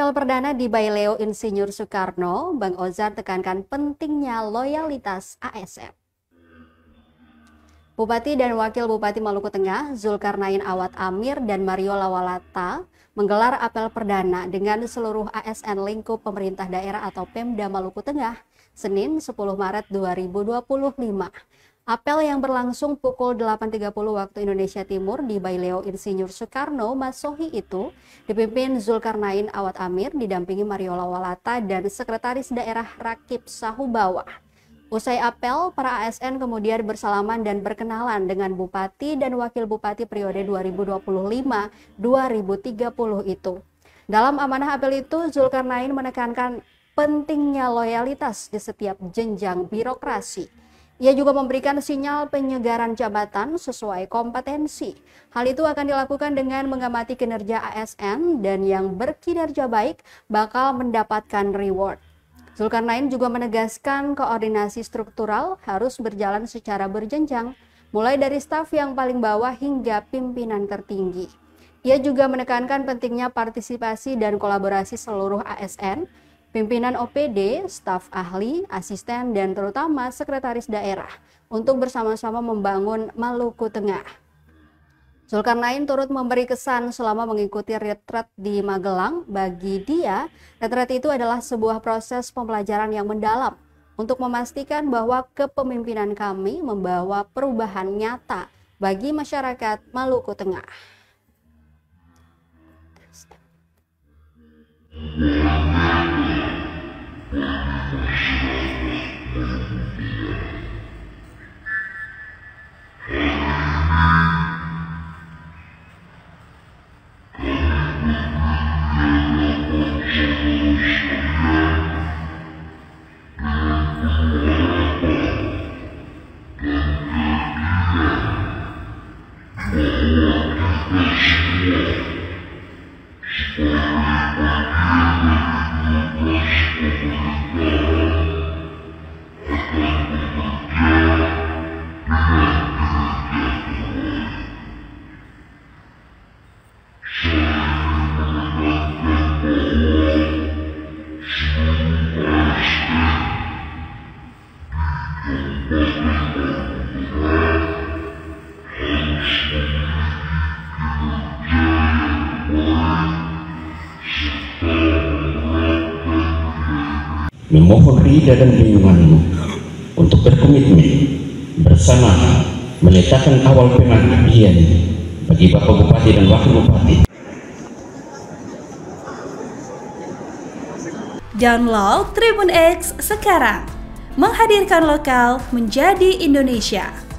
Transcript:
Apel perdana di Baileo Insinyur Soekarno, Bang Ozar tekankan pentingnya loyalitas ASN. Bupati dan Wakil Bupati Maluku Tengah, Zulkarnain Awad Amir dan Mario Lawalata menggelar apel perdana dengan seluruh ASN lingkup pemerintah daerah atau Pemda Maluku Tengah, Senin 10 Maret 2025. Apel yang berlangsung pukul 8.30 waktu Indonesia Timur di Baileo Insinyur Soekarno, Masohi itu dipimpin Zulkarnain Awad Amir didampingi Mario Lawalata dan Sekretaris Daerah Rakib Sahu Bawah. Usai apel, para ASN kemudian bersalaman dan berkenalan dengan Bupati dan Wakil Bupati periode 2025-2030 itu. Dalam amanah apel itu, Zulkarnain menekankan pentingnya loyalitas di setiap jenjang birokrasi. Ia juga memberikan sinyal penyegaran jabatan sesuai kompetensi. Hal itu akan dilakukan dengan mengamati kinerja ASN dan yang berkinerja baik bakal mendapatkan reward. Zulkarnain juga menegaskan koordinasi struktural harus berjalan secara berjenjang, mulai dari staf yang paling bawah hingga pimpinan tertinggi. Ia juga menekankan pentingnya partisipasi dan kolaborasi seluruh ASN, pimpinan OPD, staf ahli, asisten, dan terutama sekretaris daerah untuk bersama-sama membangun Maluku Tengah. Zulkarnain turut memberi kesan selama mengikuti retret di Magelang. Bagi dia, retret itu adalah sebuah proses pembelajaran yang mendalam untuk memastikan bahwa kepemimpinan kami membawa perubahan nyata bagi masyarakat Maluku Tengah. Memohon ridha dan bimbinganmu untuk berkomitmen bersama meletakkan awal pengabdian bagi Bapak Bupati dan Wakil Bupati. Download Tribun X sekarang, menghadirkan lokal menjadi Indonesia.